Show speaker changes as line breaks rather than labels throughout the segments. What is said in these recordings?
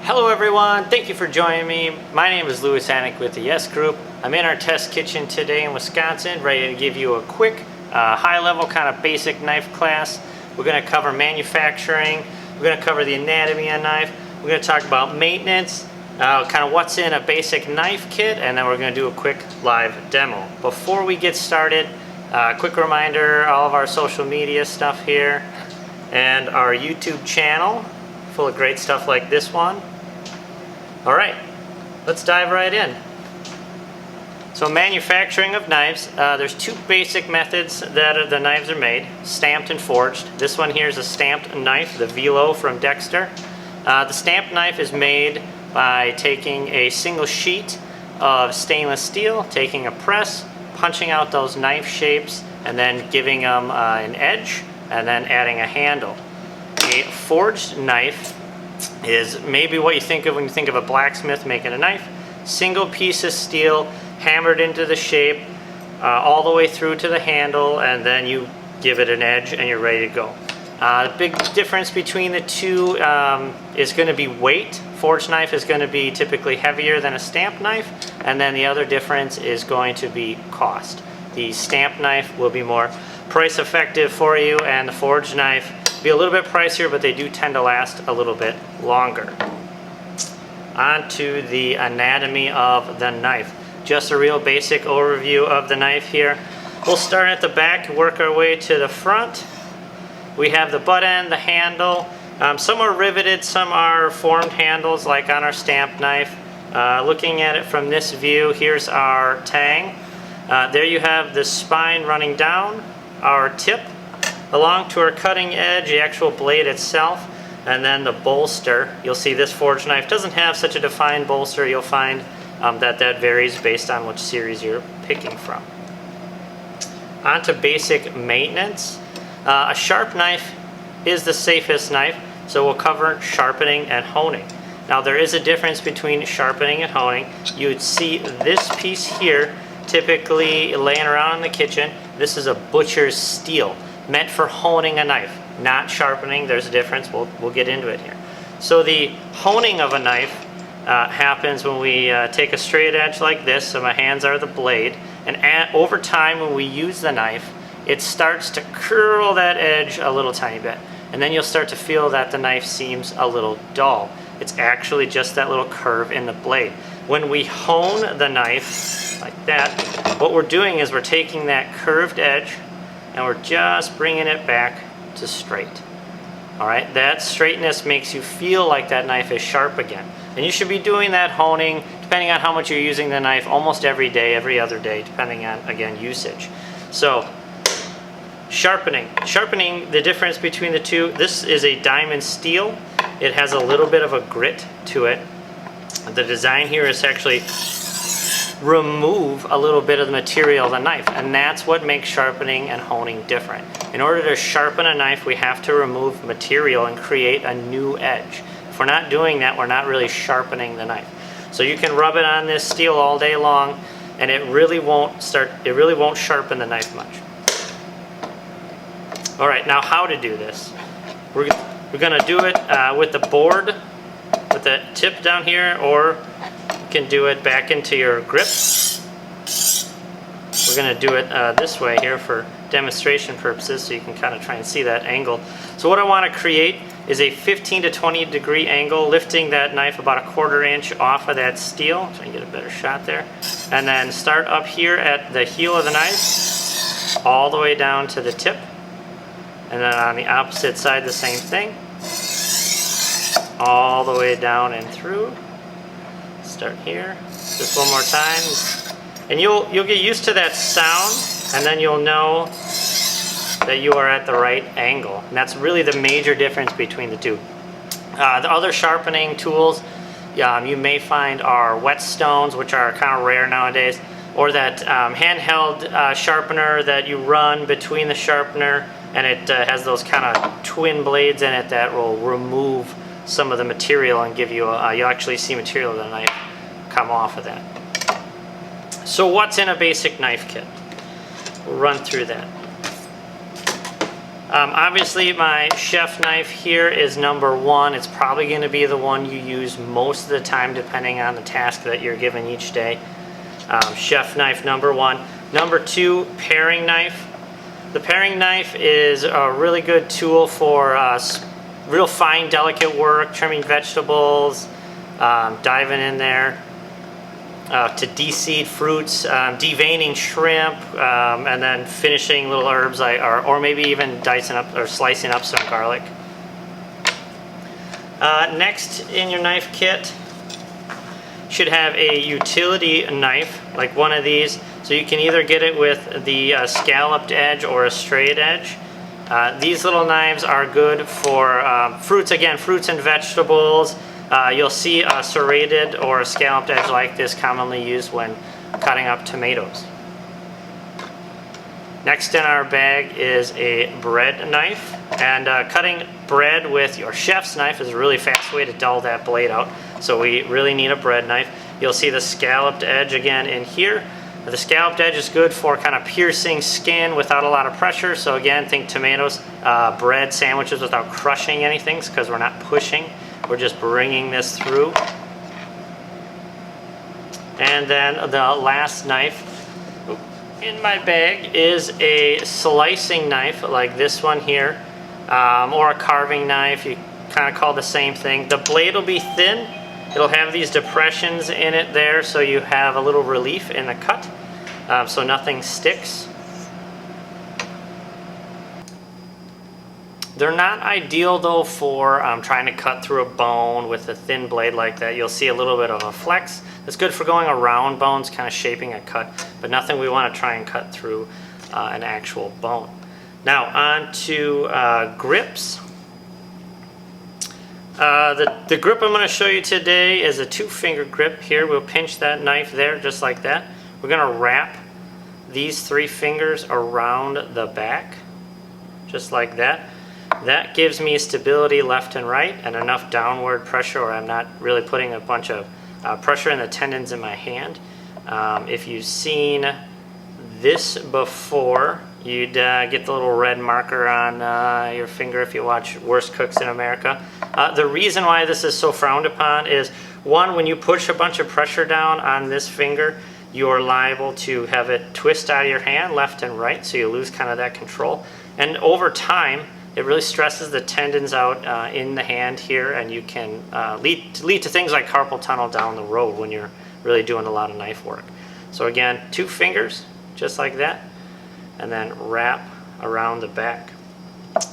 Hello everyone, thank you for joining me. My name is Louis Anik with the Yes Group. I'm in our test kitchen today in Wisconsin, ready to give you a quick, high-level kind of basic knife class. We're going to cover manufacturing, we're going to cover the anatomy on knife, we're going to talk about maintenance, kind of what's in a basic knife kit, and then we're going to do a quick live demo. Before we get started, quick reminder, all of our social media stuff here, and our YouTube channel, full of great stuff like this one. Alright, let's dive right in. So manufacturing of knives, there's two basic methods that the knives are made, stamped and forged. This one here is a stamped knife, the Velo from Dexter. The stamped knife is made by taking a single sheet of stainless steel, taking a press, punching out those knife shapes, and then giving them an edge, and then adding a handle. A forged knife is maybe what you think of when you think of a blacksmith making a knife. Single piece of steel hammered into the shape all the way through to the handle, and then you give it an edge and you're ready to go. The big difference between the two is going to be weight. Forged knife is going to be typically heavier than a stamped knife, and then the other difference is going to be cost. The stamped knife will be more price effective for you, and the forged knife be a little bit pricier, but they do tend to last a little bit longer. On to the anatomy of the knife. Just a real basic overview of the knife here. We'll start at the back, work our way to the front. We have the butt end, the handle. Some are riveted, some are formed handles like on our stamped knife. Looking at it from this view, here's our tang. There you have the spine running down, our tip, along to our cutting edge, the actual blade itself, and then the bolster. You'll see this forged knife doesn't have such a defined bolster. You'll find that varies based on which series you're picking from. On to basic maintenance. A sharp knife is the safest knife, so we'll cover sharpening and honing. Now there is a difference between sharpening and honing. You would see this piece here typically laying around in the kitchen. This is a butcher's steel, meant for honing a knife, not sharpening. There's a difference. We'll get into it here. So the honing of a knife happens when we take a straight edge like this, so my hands are the blade, and over time when we use the knife, it starts to curl that edge a little tiny bit, and then you'll start to feel that the knife seems a little dull. It's actually just that little curve in the blade. When we hone the knife like that, what we're doing is we're taking that curved edge and we're just bringing it back to straight. Alright, that straightness makes you feel like that knife is sharp again. And you should be doing that honing, depending on how much you're using the knife, almost every day, every other day, depending on, again, usage. So, sharpening. Sharpening, the difference between the two, this is a diamond steel. It has a little bit of a grit to it. The design here is actually remove a little bit of the material of the knife, and that's what makes sharpening and honing different. In order to sharpen a knife, we have to remove material and create a new edge. If we're not doing that, we're not really sharpening the knife. So you can rub it on this steel all day long, and it really won't sharpen the knife much. All right, now how to do this? We're going to do it with the board, with the tip down here, or can do it back into your grip. We're going to do it this way here for demonstration purposes, so you can kind of try and see that angle. So what I want to create is a 15 to 20 degree angle, lifting that knife about a 1/4 inch off of that steel. Try and get a better shot there. And then start up here at the heel of the knife, all the way down to the tip. And then on the opposite side, the same thing. All the way down and through. Start here, just one more time, and you'll get used to that sound, and then you'll know that you are at the right angle. And that's really the major difference between the two. The other sharpening tools you may find are whetstones, which are kind of rare nowadays, or that handheld sharpener that you run between the sharpener, and it has those kind of twin blades in it that will remove some of the material and give you you'll actually see material of the knife come off of that. So what's in a basic knife kit? We'll run through that. Obviously my chef knife here is number 1. It's probably going to be the one you use most of the time depending on the task that you're given each day. Chef knife number 1. Number 2, paring knife. The paring knife is a really good tool for real fine, delicate work, trimming vegetables, diving in there to de-seed fruits, deveining shrimp, and then finishing little herbs, or maybe even dicing up or slicing up some garlic. Next in your knife kit, should have a utility knife, like one of these. So you can either get it with the scalloped edge or a straight edge. These little knives are good for fruits and vegetables. You'll see a serrated or a scalloped edge like this commonly used when cutting up tomatoes. Next in our bag is a bread knife, and cutting bread with your chef's knife is a really fast way to dull that blade out. So we really need a bread knife. You'll see the scalloped edge again in here. The scalloped edge is good for kind of piercing skin without a lot of pressure. So again, think tomatoes, bread sandwiches without crushing anything, because we're not pushing, we're just bringing this through. And then the last knife in my bag is a slicing knife like this one here, or a carving knife. You kind of call the same thing. The blade will be thin. It'll have these depressions in it there, so you have a little relief in the cut, so nothing sticks. They're not ideal though for trying to cut through a bone with a thin blade like that. You'll see a little bit of a flex. It's good for going around bones, kind of shaping a cut, but nothing we want to try and cut through an actual bone. Now on to grips. The grip I'm going to show you today is a 2-finger grip. Here we'll pinch that knife there just like that. We're going to wrap these 3 fingers around the back just like that. That gives me stability left and right and enough downward pressure where I'm not really putting a bunch of pressure in the tendons in my hand. If you've seen this before, you'd get the little red marker on your finger if you watch Worst Cooks in America. The reason why this is so frowned upon is, one, when you push a bunch of pressure down on this finger, you're liable to have it twist out of your hand left and right, so you lose kind of that control. And over time, it really stresses the tendons out in the hand here, and you can lead to things like carpal tunnel down the road when you're really doing a lot of knife work. So again, 2 fingers, just like that, and then wrap around the back.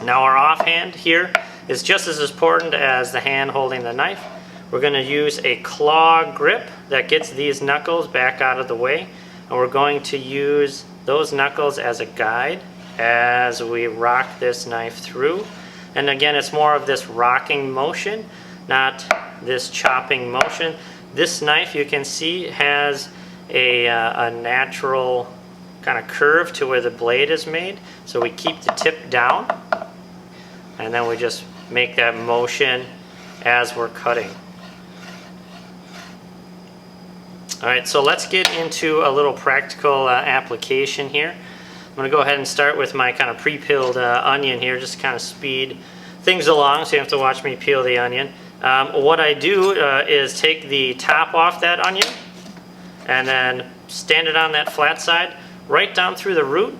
Now our offhand here is just as important as the hand holding the knife. We're going to use a claw grip that gets these knuckles back out of the way, and we're going to use those knuckles as a guide as we rock this knife through. And again, it's more of this rocking motion, not this chopping motion. This knife, you can see, has a natural kind of curve to where the blade is made. So we keep the tip down, and then we just make that motion as we're cutting. Alright, so let's get into a little practical application here. I'm going to go ahead and start with my kind of pre-peeled onion here, just to kind of speed things along so you don't have to watch me peel the onion. What I do is take the top off that onion and then stand it on that flat side, right down through the root,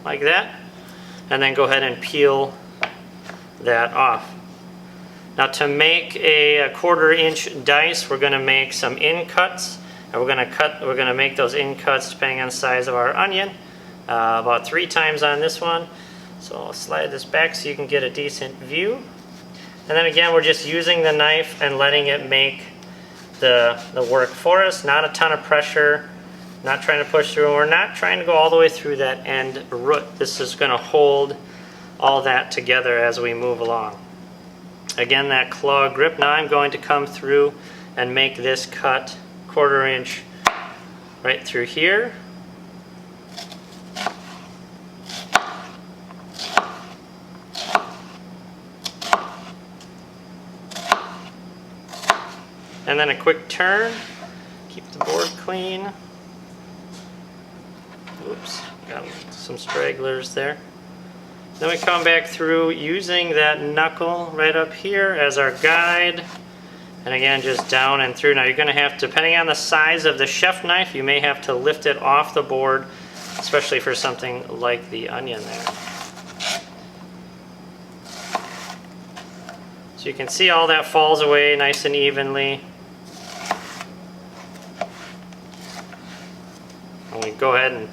like that, and then go ahead and peel that off. Now to make a 1/4 inch dice, we're going to make some in cuts, and we're going to make those in cuts depending on the size of our onion. About 3 times on this one. So I'll slide this back so you can get a decent view. And then again, we're just using the knife and letting it make the work for us. Not a ton of pressure, not trying to push through. We're not trying to go all the way through that end root. This is going to hold all that together as we move along. Again, that claw grip. Now I'm going to come through and make this cut 1/4 inch right through here. And then a quick turn, keep the board clean. Oops, got some stragglers there. Then we come back through using that knuckle right up here as our guide. And again, just down and through. Now you're going to have, depending on the size of the chef knife, you may have to lift it off the board, especially for something like the onion there. So you can see all that falls away nice and evenly. And we go ahead and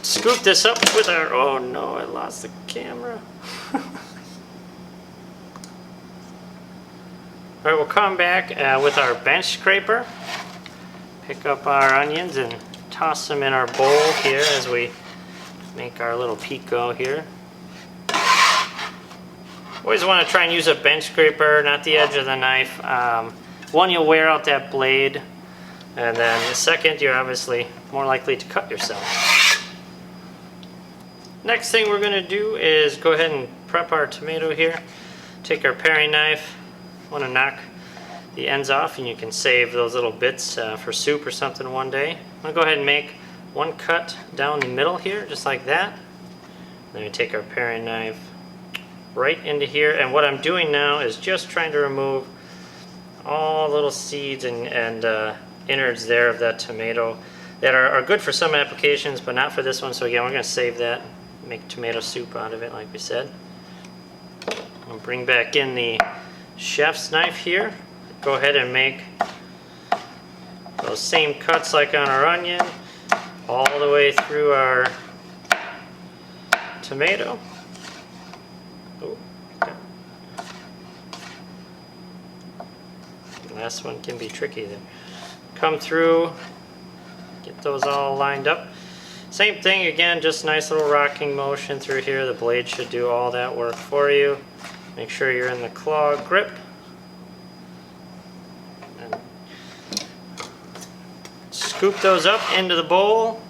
scoop this up with our, oh no, I lost the camera. Alright, we'll come back with our bench scraper, pick up our onions and toss them in our bowl here as we make our little pico here. Always want to try and use a bench scraper, not the edge of the knife. One, you'll wear out that blade, and then the second, you're obviously more likely to cut yourself. Next thing we're going to do is go ahead and prep our tomato here. Take our paring knife. Want to knock the ends off, and you can save those little bits for soup or something one day. I'm going to go ahead and make one cut down the middle here, just like that. Then we take our paring knife right into here, and what I'm doing now is just trying to remove all little seeds and innards there of that tomato that are good for some applications, but not for this one. So again, we're going to save that, make tomato soup out of it like we said. I'll bring back in the chef's knife here. Go ahead and make those same cuts like on our onion all the way through our tomato. Oh, okay. The last one can be tricky there. Come through, get those all lined up. Same thing again, just nice little rocking motion through here. The blade should do all that work for you. Make sure you're in the claw grip. And scoop those up into the bowl.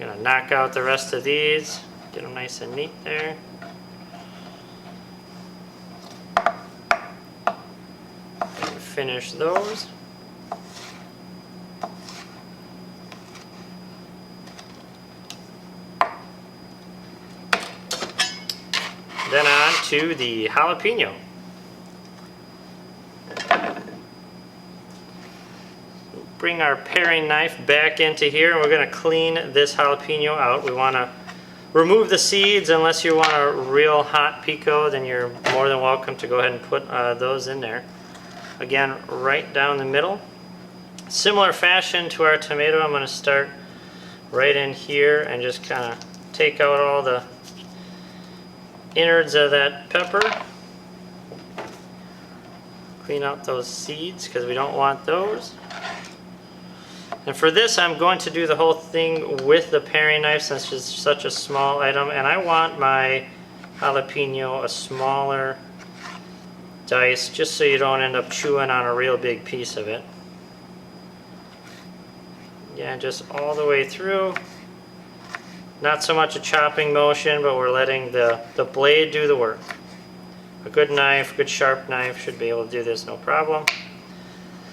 Gonna knock out the rest of these. Get them nice and neat there. And finish those. Then on to the jalapeno. Bring our paring knife back into here, and we're going to clean this jalapeno out. We want to remove the seeds. Unless you want a real hot pico, then you're more than welcome to go ahead and put those in there. Again, right down the middle. Similar fashion to our tomato, I'm going to start right in here and just kind of take out all the innards of that pepper. Clean out those seeds because we don't want those. And for this, I'm going to do the whole thing with the paring knife since it's such a small item, and I want my jalapeno a smaller dice just so you don't end up chewing on a real big piece of it. Yeah, just all the way through. Not so much a chopping motion, but we're letting the blade do the work. A good knife, good sharp knife should be able to do this no problem.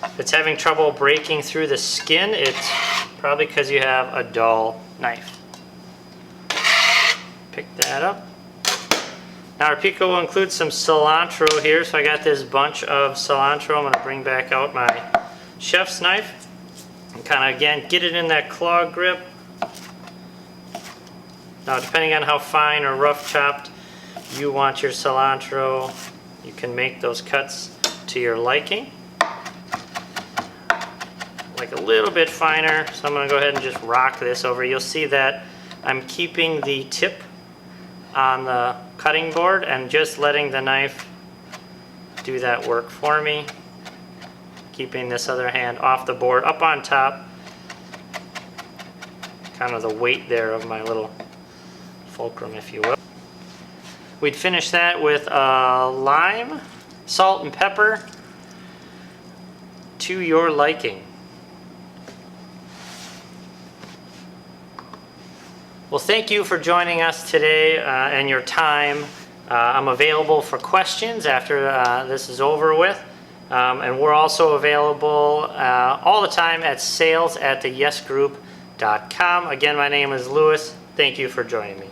If it's having trouble breaking through the skin, it's probably because you have a dull knife. Pick that up. Now our pico will include some cilantro here, so I got this bunch of cilantro. I'm going to bring back out my chef's knife and kind of again get it in that claw grip. Now depending on how fine or rough chopped you want your cilantro, you can make those cuts to your liking. Like a little bit finer, so I'm going to go ahead and just rock this over. You'll see that I'm keeping the tip on the cutting board and just letting the knife do that work for me. Keeping this other hand off the board, up on top. Kind of the weight there of my little fulcrum, if you will. We'd finish that with lime, salt, and pepper to your liking. Well, thank you for joining us today and your time. I'm available for questions after this is over with. And we're also available all the time at sales@theyesgroup.com. Again, my name is Louis. Thank you for joining me.